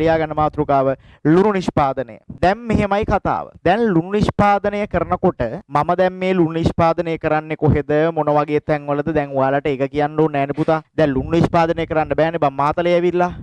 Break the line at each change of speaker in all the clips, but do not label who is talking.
ලියා ගන්න මාතෘකාව ලුණු නිෂ්පාදනය. දැන් මෙහෙමයි කතාව. දැන් ලුණු නිෂ්පාදනය කරනකොට මම දැන් මේ ලුණු නිෂ්පාදනය කරන්නේ කොහෙද මොන වගේ තැන්වලද දැන් ඔයාලට ඒක කියන්න ඕනේ නෑනේ පුතා. දැන් ලුණු නිෂ්පාදනය කරන්න බෑනේ බං මාතලේ ඇවිල්ලා.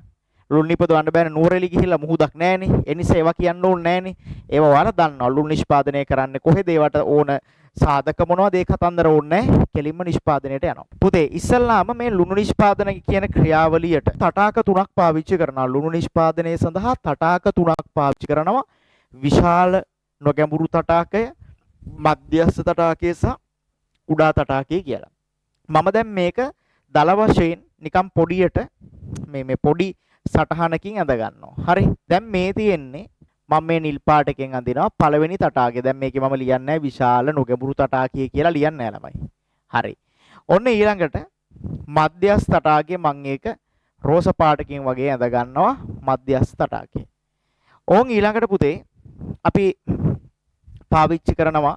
ලුණු නිපදවන්න බෑනේ නුවරඑලි ගිහිල්ලා මුහුදක් නෑනේ. ඒ නිසා ඒවා කියන්න ඕනේ නෑනේ. ඒවා ඔයාලා දන්නවා. ලුණු නිෂ්පාදනය කරන්නේ කොහෙද ඒවට ඕන සාධක මොනවද ඒ කතන්දර ඕනේ කෙලින්ම නිෂ්පාදනයට යනවා. පුතේ ඉස්සල්ලාම මේ ලුණු නිෂ්පාදන කියන ක්‍රියාවලියට තටාක තුනක් පාවිච්චි කරනවා. ලුණු නිෂ්පාදනය සඳහා තටාක තුනක් පාවිච්චි කරනවා. විශාල නොගැඹුරු තටාකය, මධ්‍යස්ථ තටාකය සහ කුඩා තටාකය කියලා. මම දැන් මේක දල වශයෙන් නිකම් පොඩියට මේ පොඩි සටහනකින් අඳ ගන්නවා. හරි. දැන් මේ තියෙන්නේ මම මේ නිල් පාටකින් අඳිනවා පළවෙනි තටාකය. දැන් මේකේ මම ලියන්නේ විශාල නොගැඹුරු තටාකය කියලා ලියන්නේ නැහැ ළමයි. හරි. ඔන්න ඊළඟට මධ්‍යස්ථ තටාකය මම ඒක රෝස පාටකින් වගේ අඳ ගන්නවා මධ්‍යස්ථ තටාකය. ඕන් ඊළඟට පුතේ අපි පාවිච්චි කරනවා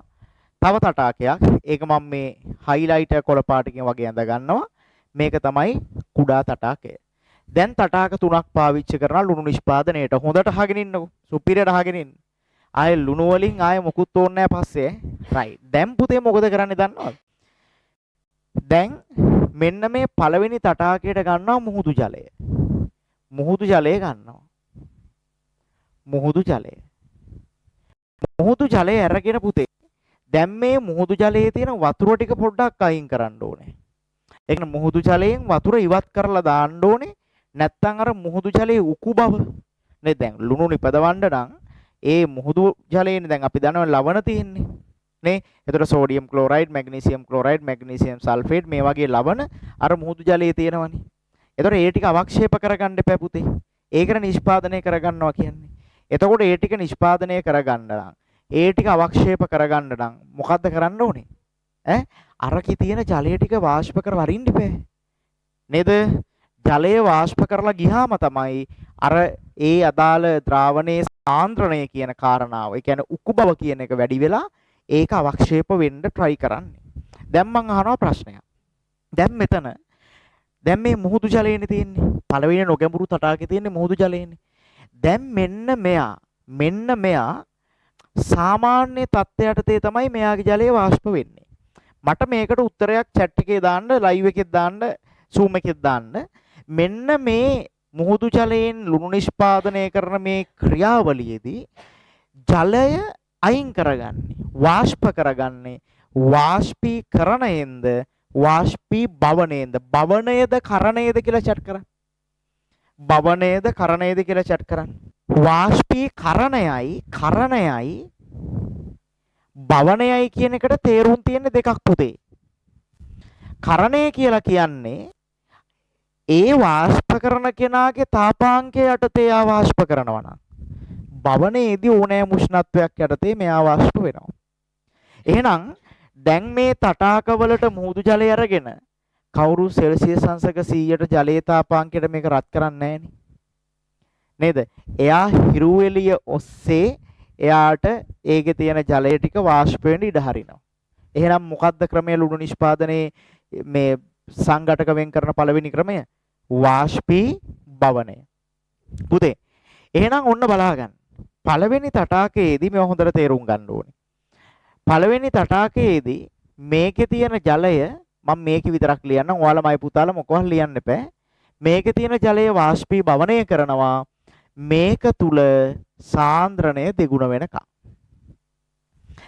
තව තටාකයක්. ඒක මම මේ හයිලයිටර් කොළ පාටකින් වගේ අඳ ගන්නවා. මේක තමයි කුඩා තටාකය. දැන් තටාක තුනක් පාවිච්චි කරනවා ලුණු නිෂ්පාදනයේට. හොඳට අහගෙන ඉන්නකෝ. සුපිරියට අහගෙන ඉන්න. ආයේ ලුණු වලින් ආයේ මොකුත් ඕනේ නැහැ පස්සේ. රයිට්. දැන් පුතේ මොකද කරන්නේ දන්නවද? දැන් මෙන්න මේ පළවෙනි තටාකයට ගන්නවා මුහුදු ජලය. මුහුදු ජලය ගන්නවා. මුහුදු ජලය. මුහුදු ජලය අරගෙන පුතේ දැන් මේ මුහුදු ජලයේ තියෙන වතුර ටික පොඩ්ඩක් අයින් කරන්න ඕනේ. ඒ කියන්නේ මුහුදු ජලයෙන් වතුර ඉවත් කරලා දාන්න ඕනේ. නැත්තම් අර මුහුදු ජලයේ උකු බව නේ දැන් ලුණු නිපදවන්න නම් ඒ මුහුදු ජලයේනේ දැන් අපි දන්නවා ලවණ තියෙන්නේ නේ. එතකොට sodium chloride, magnesium chloride, magnesium sulphate මේ වගේ ලවණ අර මුහුදු ජලයේ තියෙනවනේ. එතකොට ඒ ටික අවක්ෂේප කරගන්න එපා පුතේ. ඒකට නිෂ්පාදනය කරගන්නවා කියන්නේ. එතකොට ඒ ටික නිෂ්පාදනය කරගන්න නම් ඒ ටික අවක්ෂේප කරගන්න නම් මොකද්ද කරන්න ඕනේ? අරකේ තියෙන ජලය ටික වාෂ්ප කරලා අරින්න ඉපේ. නේද? ජලය වාෂ්ප කරලා ගියාම තමයි අර ඒ අදාළ ද්‍රාවණයේ සාන්ද්‍රණය කියන කාරණාව, ඒ කියන්නේ උක්කු බව කියන එක වැඩි වෙලා ඒක අවක්ෂේප වෙන්න try කරන්නේ. දැන් මම අහනවා ප්‍රශ්නයක්. දැන් මෙතන දැන් මේ මුහුදු ජලයනේ තියෙන්නේ. පළවෙනි නොගැඹුරු තටාකේ තියෙන්නේ මුහුදු ජලයනේ. දැන් මෙන්න මෙයා සාමාන්‍ය තත්ත්වයට තමයි මෙයාගේ ජලය වාෂ්ප වෙන්නේ. මට මේකට උත්තරයක් chat එකේ දාන්න, live එකේ දාන්න, zoom එකේ දාන්න. මෙන්න මේ මුහුදු ජලයෙන් ලුණු නිෂ්පාදනය කරන මේ ක්‍රියාවලියේදී ජලය අයින් කරගන්නේ, වාෂ්ප කරගන්නේ වාෂ්පීකරණයෙන්ද වාෂ්පීභවණයෙන්ද? භවණයද කරණයද කියලා chat කරන්න. භවණයද කරණයද කියලා chat කරන්න. වාෂ්පීකරණයයි කරණයයි භවණයයි කියන එකට තේරුම් තියෙන දෙකක් පුතේ. කරණය කියලා කියන්නේ ඒ වාෂ්ප කරන කෙනාගේ තාපාංකය යටතේ ආ වාෂ්ප කරනවා නම් භවණයේදී ඕනෑම උෂ්ණත්වයක් යටතේ මෙයා වාෂ්ප වෙනවා. එහෙනම් දැන් මේ තටාකවලට මුහුදු ජලය අරගෙන කවුරු සෙල්සියස් අංශක 100ට ජලයේ තාපාංකයට මේක රත් කරන්නේ නැහනේ. නේද? එයා හිරු එළිය ඔස්සේ එයාට ඒකේ තියෙන ජලය ටික වාෂ්ප වෙන්න ඉඩ හරිනවා. එහෙනම් මොකද්ද ක්‍රමය ලුණු නිෂ්පාදනයේ මේ සංඝටක වෙන් කරන පළවෙනි ක්‍රමය? වාෂ්පීභවණය. පුතේ එහෙනම් ඔන්න බලා ගන්න. පළවෙනි තටාකයේදී මේව හොඳට තේරුම් ගන්න ඕනේ. පළවෙනි තටාකයේදී මේකේ තියෙන ජලය මම මේකේ විතරක් ලියන්නම්. ඔයාලා මයි පුතාලා මොකවත් ලියන්න එපා. මේකේ තියෙන ජලය වාෂ්පීභවණය කරනවා මේක තුල සාන්ද්‍රණය දෙගුණ වෙනකම්.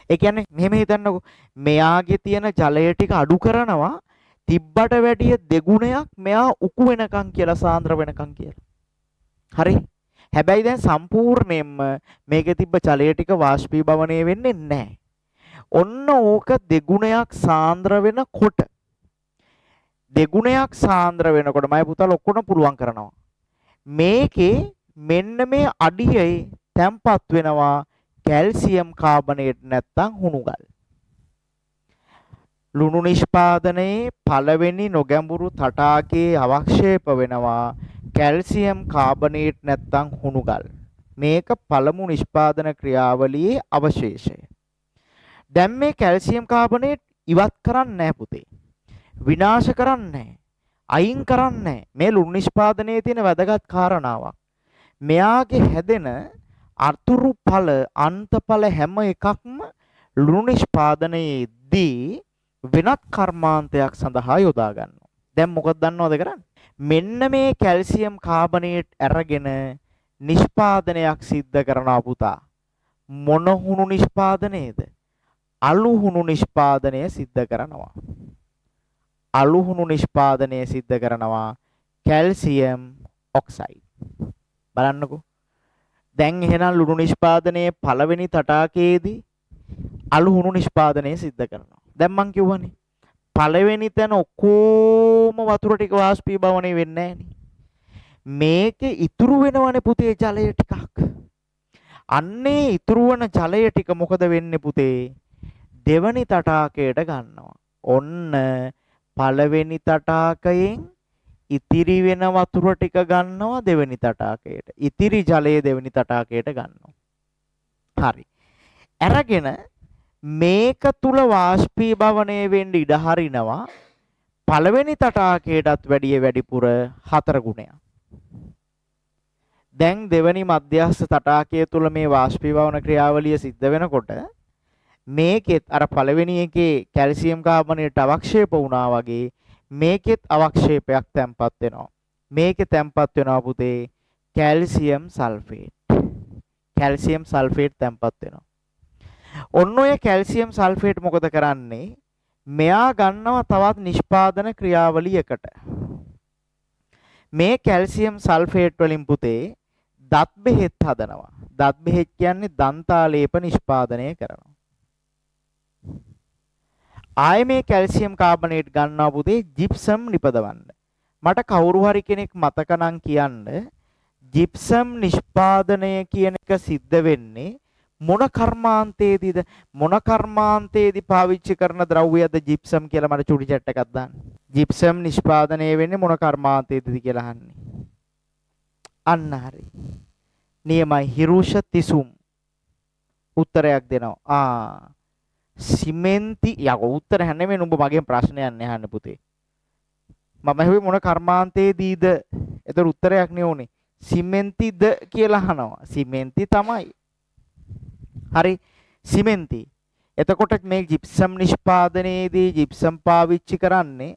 ඒ කියන්නේ මෙහෙම හිතන්නකෝ. මෙයාගේ තියෙන ජලය ටික අඩු කරනවා තිබ්බට වැඩිය දෙගුණයක් මෙයා උකු වෙනකම් කියලා, සාන්ද්‍ර වෙනකම් කියලා. හරි. හැබැයි දැන් සම්පූර්ණයෙන්ම මේකේ තිබ්බ ජලය ටික වාෂ්පීභවණය වෙන්නේ නැහැ. ඔන්න ඕක දෙගුණයක් සාන්ද්‍ර වෙනකොට මම පුතාලා ඔක්කොම පුළුවන් කරනවා. මේකේ මෙන්න මේ අඩියේ තැම්පත් වෙනවා කැල්සියම් කාබනේට් නැත්තම් හුණුගල්. ලුණු නිෂ්පාදනයේ පළවෙනි නොගැඹුරු තටාකයේ අවක්ෂේප වෙනවා කැල්සියම් කාබනේට් නැත්තම් හුණුගල්. මේක පළමු නිෂ්පාදන ක්‍රියාවලියේ අවශේෂය. දැන් මේ කැල්සියම් කාබනේට් ඉවත් කරන්නේ නැහැ පුතේ. විනාශ කරන්නේ නැහැ. අයින් කරන්නේ නැහැ. මේ ලුණු නිෂ්පාදනයේ තියෙන වැදගත් කාරණාවක්. මෙයාගේ හැදෙන අතුරු ඵල අන්තඵල හැම එකක්ම ලුණු නිෂ්පාදනයේදී වෙනත් කර්මාන්තයක් සඳහා යොදා ගන්නවා. දැන් මොකද දන්නවද කරන්නේ? මෙන්න මේ කැල්සියම් කාබනේට් අරගෙන නිෂ්පාදනයක් සිද්ධ කරනවා පුතා. මොන හුණු නිෂ්පාදනයේද? අලු හුණු නිෂ්පාදනය සිද්ධ කරනවා. අලු හුණු නිෂ්පාදනය සිද්ධ කරනවා කැල්සියම් ඔක්සයිඩ්. බලන්නකෝ. දැන් එහෙනම් ලුණු නිෂ්පාදනයේ පළවෙනි තටාකයේදී අලු හුණු නිෂ්පාදනය සිද්ධ කරනවා. දැන් මං කියවනේ පළවෙනි තැන ඔක්කොම වතුර ටික වාෂ්පීභවණය වෙන්නේ නැහනේ. මේකේ ඉතුරු වෙනවනේ පුතේ ජලය ටිකක්. අන්නේ ඉතුරු වෙන ජලය ටික මොකද වෙන්නේ පුතේ? දෙවනි තටාකයට ගන්නවා. ඔන්න පළවෙනි තටාකයෙන් ඉතිරි වෙන වතුර ටික ගන්නවා දෙවෙනි තටාකයට. ඉතිරි ජලය දෙවෙනි තටාකයට ගන්නවා. හරි. අරගෙන මේක තුල වාෂ්පීභවණය වෙන්න ඉඩ හරිනවා පළවෙනි තටාකයටත් වැඩිය වැඩිපුර 4 ගුණයක්. දැන් දෙවෙනි මධ්‍යස්ථ තටාකය තුල මේ වාෂ්පීභවන ක්‍රියාවලිය සිද්ධ වෙනකොට මේකෙත් අර පළවෙනි එකේ කැල්සියම් කාබනේට් අවක්ෂේප වුණා වගේ මේකෙත් අවක්ෂේපයක් තැම්පත් වෙනවා. මේකේ තැම්පත් වෙනවා පුතේ කැල්සියම් සල්ෆේට්. කැල්සියම් සල්ෆේට් තැම්පත් වෙනවා. ඔන්න ඔය කැල්සියම් සල්ෆේට් මොකද කරන්නේ? මෙයා ගන්නවා තවත් නිෂ්පාදන ක්‍රියාවලියකට. මේ කැල්සියම් සල්ෆේට් වලින් පුතේ දත් බෙහෙත් හදනවා. දත් බෙහෙත් කියන්නේ දන්තාලේප නිෂ්පාදනය කරනවා. ආයේ මේ කැල්සියම් කාබනේට් ගන්නවා පුතේ ජිප්සම් නිපදවන්න. මට කවුරු හරි කෙනෙක් මතක නම් කියන්න ජිප්සම් නිෂ්පාදනය කියන එක සිද්ධ වෙන්නේ මොන කර්මාන්තයේදීද? මොන කර්මාන්තයේදී පාවිච්චි කරන ද්‍රව්‍යයද ජිප්සම් කියලා මට චුටි චැට් එකක් දාන්න. ජිප්සම් නිෂ්පාදනය වෙන්නේ මොන කර්මාන්තයේදීද කියලා අහන්නේ. අන්න හරි. නියමයි හිරුෂ තිසුම්. උත්තරයක් දෙනවා. සිමෙන්ති යකෝ උත්තර හැන්නේ නුඹ මගෙන් ප්‍රශ්නයක් නෑ පුතේ. මම හිතුවේ මොන කර්මාන්තයේදීද? ඒතර උත්තරයක් නේ ඕනේ. සිමෙන්තිද කියලා අහනවා. සිමෙන්ති තමයි. හරි සිමෙන්ති. එතකොට මේ ජිප්සම් නිෂ්පාදනයේදී ජිප්සම් පාවිච්චි කරන්නේ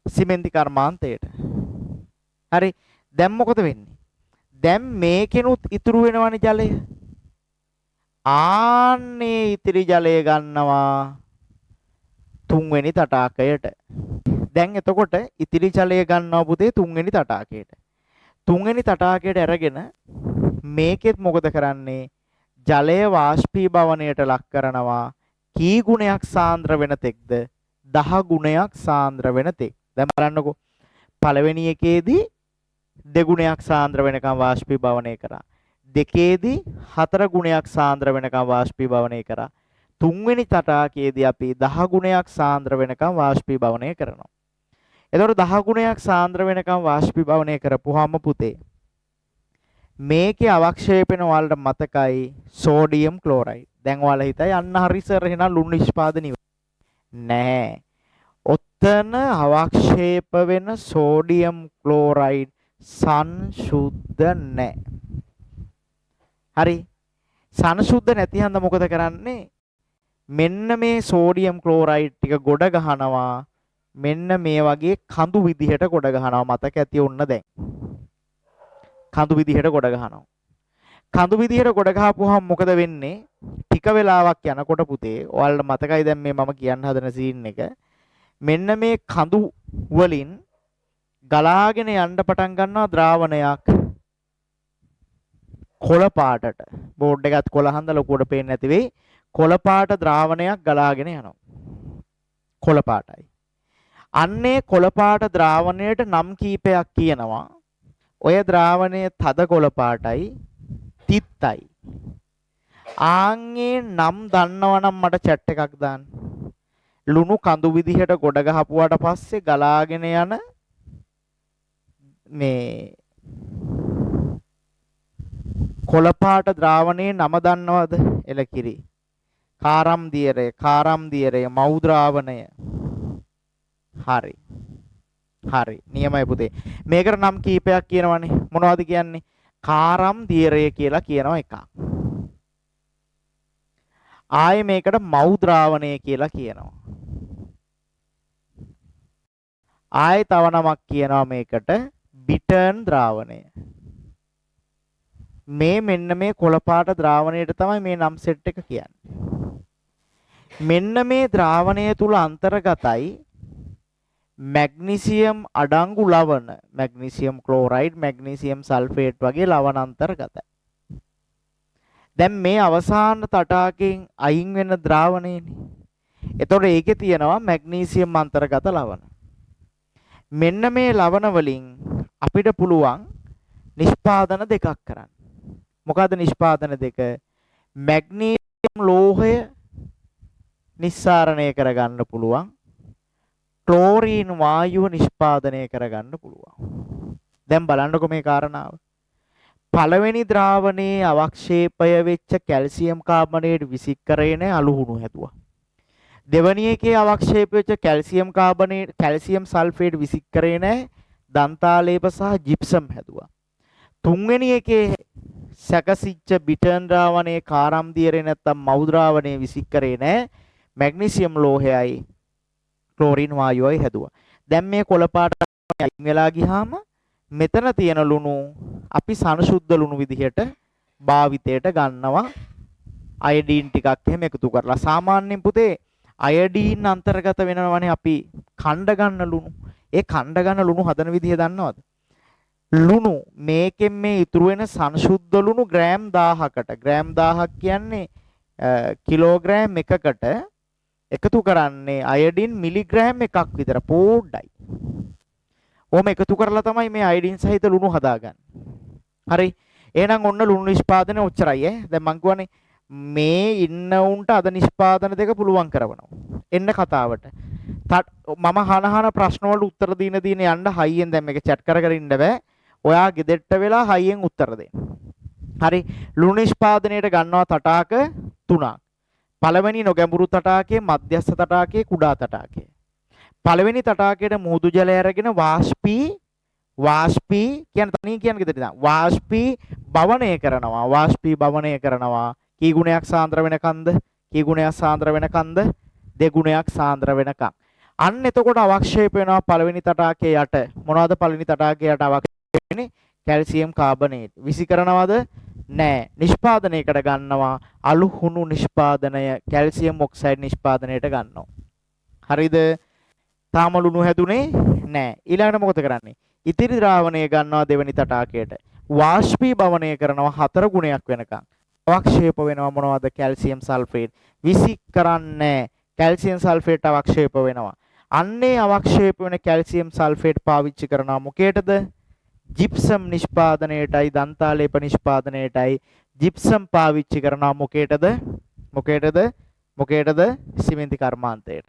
සිමෙන්ති කර්මාන්තයට. හරි දැන් මොකද වෙන්නේ? දැන් මේකෙනුත් ඉතුරු වෙනවනේ ජලය. ආන්නේ ඉතිරි ජලය ගන්නවා තුන්වෙනි තටාකයට. දැන් එතකොට ඉතිරි ජලය ගන්නවා පුතේ තුන්වෙනි තටාකයට. තුන්වෙනි තටාකයට අරගෙන මේකෙත් මොකද කරන්නේ? ජලය වාෂ්පීභවණයට ලක් කරනවා. කී ගුණයක් සාන්ද්‍ර වෙන තෙක්ද? 10 ගුණයක් සාන්ද්‍ර වෙන තෙක්. දැන් බලන්නකෝ. පළවෙනි එකේදී 2 ගුණයක් සාන්ද්‍ර වෙනකම් වාෂ්පීභවණය කරා. දෙකේදී 4 ගුණයක් සාන්ද්‍ර වෙනකම් වාෂ්පීභවණය කරා. තුන්වෙනි තටාකයේදී අපි 10 ගුණයක් සාන්ද්‍ර වෙනකම් වාෂ්පීභවණය කරනවා. එතකොට 10 ගුණයක් සාන්ද්‍ර වෙනකම් වාෂ්පීභවණය කරපුවාම පුතේ මේකේ අවක්ෂේපන වලට මතකයි සෝඩියම් ක්ලෝරයිඩ්. දැන් ඔයාලා හිතයි අන්න හරි සර් එහෙනම් ලුණු නිෂ්පාදනය නෑ. ඔතන අවක්ෂේප වෙන සෝඩියම් ක්ලෝරයිඩ් සංසුද්ධ නෑ. හරි සංසුද්ධ නැති හන්ද මොකද කරන්නේ? මෙන්න මේ සෝඩියම් ක්ලෝරයිඩ් ටික ගොඩ ගහනවා. මෙන්න මේ වගේ කඳු විදිහට ගොඩ ගහනවා. මතක ඇති ඔන්න දැන්. කඳු විදිහට ගොඩ ගහනවා. කඳු විදිහට ගොඩ ගහපුවාම මොකද වෙන්නේ? ටික වෙලාවක් යනකොට පුතේ ඔයාලට මතකයි දැන් මේ මම කියන්න හදන සීන් එක. මෙන්න මේ කඳු වලින් ගලාගෙන යන්න පටන් ගන්නවා ද්‍රාවණයක්. කොළ පාටට. බෝඩ් එකත් කොළ හන්ද ලොකුවට පේන්නේ නැති වෙයි. කොළ පාට ද්‍රාවණයක් ගලාගෙන යනවා. කොළ පාටයි. අන්නේ කොළ පාට ද්‍රාවණයට නම් කීපයක් කියනවා. ඔය ද්‍රාවණයේ තද කොළ පාටයි තිත්තයි. ආන්ගේ නම් දන්නවනම් මට chat එකක් දාන්න. ලුණු කඳු විදිහට ගොඩ ගහපුවාට පස්සේ ගලාගෙන යන මේ කොළ පාට ද්‍රාවණයේ නම දන්නවද? එලකිරි. කාරම් දියරය, මව් ද්‍රාවණය. හරි. නියමයි පුතේ. මේකට නම් කීපයක් කියනවනේ. මොනවද කියන්නේ? කාරම් දියරය කියලා කියනවා එකක්. ආයේ මේකට මව් ද්‍රාවණය කියලා කියනවා. ආයේ තව නමක් කියනවා මේකට බිටර්න් ද්‍රාවණය. මේ මෙන්න මේ කොළපාට ද්‍රාවණයට තමයි මේ නම් සෙට් එක කියන්නේ. මෙන්න මේ ද්‍රාවණය තුල අන්තර්ගතයි මැග්නීසියම් අඩංගු ලවණ, මැග්නීසියම් ක්ලෝරයිඩ්, මැග්නීසියම් සල්ෆේට් වගේ ලවණ අන්තර්ගතයි. දැන් මේ අවසාන තටාකයෙන් අයින් වෙන ද්‍රාවණයනේ. එතකොට ඒකේ තියෙනවා මැග්නීසියම් අන්තර්ගත ලවණ. මෙන්න මේ ලවණ වලින් අපිට පුළුවන් නිෂ්පාදන දෙකක් කරන්න. මොකද්ද නිෂ්පාදන දෙක? මැග්නීසියම් ලෝහය නිස්සාරණය කරගන්න පුළුවන්. ක්ලෝරීන් වායුව නිෂ්පාදනය කරගන්න පුළුවන්. දැන් බලන්නකො මේ කාරණාව. පළවෙනි ද්‍රාවණයේ අවක්ෂේපය වෙච්ච කැල්සියම් කාබනේට් විසිකරේන අලුහුණු හැදුවා. දෙවැනි එකේ අවක්ෂේප වෙච්ච කැල්සියම් සල්ෆේට් විසිකරේන දන්තාලේප සහ ජිප්සම් හැදුවා. තුන්වෙනි එකේ සැකසිච්ච බිටර්න් ද්‍රාවණයේ කාරම් දියරේ නැත්තම් මව් ද්‍රාවණයේ විසිකරේ නැහැ. මැග්නීසියම් ලෝහයයි ක්ලෝරින් වායුවයි හැදුවා. දැන් මේ කොළපාට අයින් වෙලා ගියාම මෙතන තියෙන ලුණු අපි සංශුද්ධ ලුණු විදිහට භාවිතයට ගන්නවා. අයඩීන් ටිකක් එහෙම එකතු කරලා. සාමාන්‍යයෙන් පුතේ අයඩීන් අන්තර්ගත වෙනවනේ අපි කණ්ඩ ගන්න ලුණු. ඒ කණ්ඩ ගන්න ලුණු හදන විදිහ දන්නවද? ලුණු මේකෙන් මේ ඉතුරු වෙන සංශුද්ධ ලුණු ග්‍රෑම් 1000කට, ග්‍රෑම් 1000ක් කියන්නේ කිලෝග්‍රෑම් එකකට එකතු කරන්නේ අයඩින් මිලිග්‍රෑම් එකක් විතර පොඩ්ඩයි. ඕම එකතු කරලා තමයි මේ අයඩින් සහිත ලුණු හදාගන්නේ. හරි. එහෙනම් ඔන්න ලුණු නිෂ්පාදනය ඔච්චරයි ඈ. දැන් මං කියවනේ මේ ඉන්න උන්ට අද නිෂ්පාදන දෙක පුළුවන් කරවනවා. එන්න කතාවට. මම හනහන ප්‍රශ්න වලට උත්තර දින යන්න හයියෙන් දැන් මේක chat කර ඉන්න බෑ. ඔයා ගෙදෙට්ට වෙලා හයියෙන් උත්තර දෙන්න. හරි. ලුණු නිෂ්පාදනයට ගන්නවා තටාක 3ක්. පළවෙනි නොගැඹුරු තටාකයේ, මධ්‍යස්ථ තටාකයේ, කුඩා තටාකයේ. පළවෙනි තටාකයට මුහුදු ජලය අරගෙන වාෂ්පී කියන තනිය කියන ගෙදර ඉඳන් වාෂ්පී භවණය කරනවා. වාෂ්පී භවණය කරනවා. කී ගුණයක් සාන්ද්‍ර වෙනකන්ද? කී ගුණයක් සාන්ද්‍ර වෙනකන්ද? දෙගුණයක් සාන්ද්‍ර වෙනකන්. අන්න එතකොට අවක්ෂේප වෙනවා පළවෙනි තටාකයේ යට. මොනවද පළවෙනි තටාකයේ යට අවක්ෂේප වෙන්නේ? Calcium carbonate. විසි කරනවද? නෑ. නිෂ්පාදනයකට ගන්නවා අලුහුණු නිෂ්පාදනය, කැල්සියම් ඔක්සයිඩ් නිෂ්පාදනයට ගන්නවා. හරිද? තාම ලුණු හැදුනේ නෑ. ඊළඟට මොකද කරන්නේ? ඉතිරි ද්‍රාවණය ගන්නවා දෙවෙනි තටාකයට. වාෂ්පීභවනය කරනවා 4 ගුණයක් වෙනකන්. අවක්ෂේප වෙනවා මොනවද? Calcium sulphate. විසි කරන්නේ කැල්සියම් සල්ෆේට් අවක්ෂේප වෙනවා. අන්නේ අවක්ෂේප වෙන කැල්සියම් සල්ෆේට් පාවිච්චි කරනවා මොකේටද? ජිප්සම් නිෂ්පාදනයේටයි, දන්තාලේප නිෂ්පාදනයේටයි. ජිප්සම් පාවිච්චි කරනවා මොකේටද? සිමෙන්ති කර්මාන්තයට.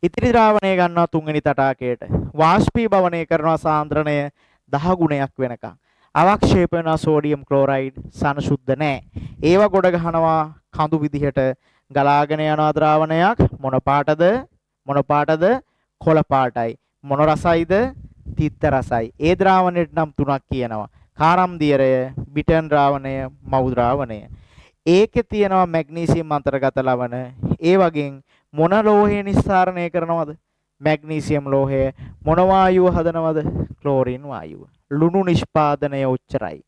ඉතිරි ද්‍රාවණය ගන්නවා තුන්වෙනි තටාකයට. වාෂ්පීභවනය කරනවා සාන්ද්‍රණය 10 ගුණයක් වෙනකන්. අවක්ෂේප වෙනවා සෝඩියම් ක්ලෝරයිඩ්, සංශුද්ධ නැහැ. ඒව ගොඩ ගහනවා කඳු විදිහට ගලාගෙන යනවා ද්‍රාවණයක්. මොන පාටද? කොළ පාටයි. මොන රසයිද? තිත්ත රසයි. ඒ ද්‍රාවණයට නම් 3ක් කියනවා. කාරම් දියරය, බිටර්න් ද්‍රාවණය, මව් ද්‍රාවණය. ඒකේ තියෙනවා මැග්නීසියම් අන්තර්ගත ලවණ. ඒ වගේම මොන ලෝහය නිස්සාරණය කරනවද? මැග්නීසියම් ලෝහය. මොන වායුව හදනවද? ක්ලෝරින් වායුව. ලුණු නිෂ්පාදනය ඔච්චරයි.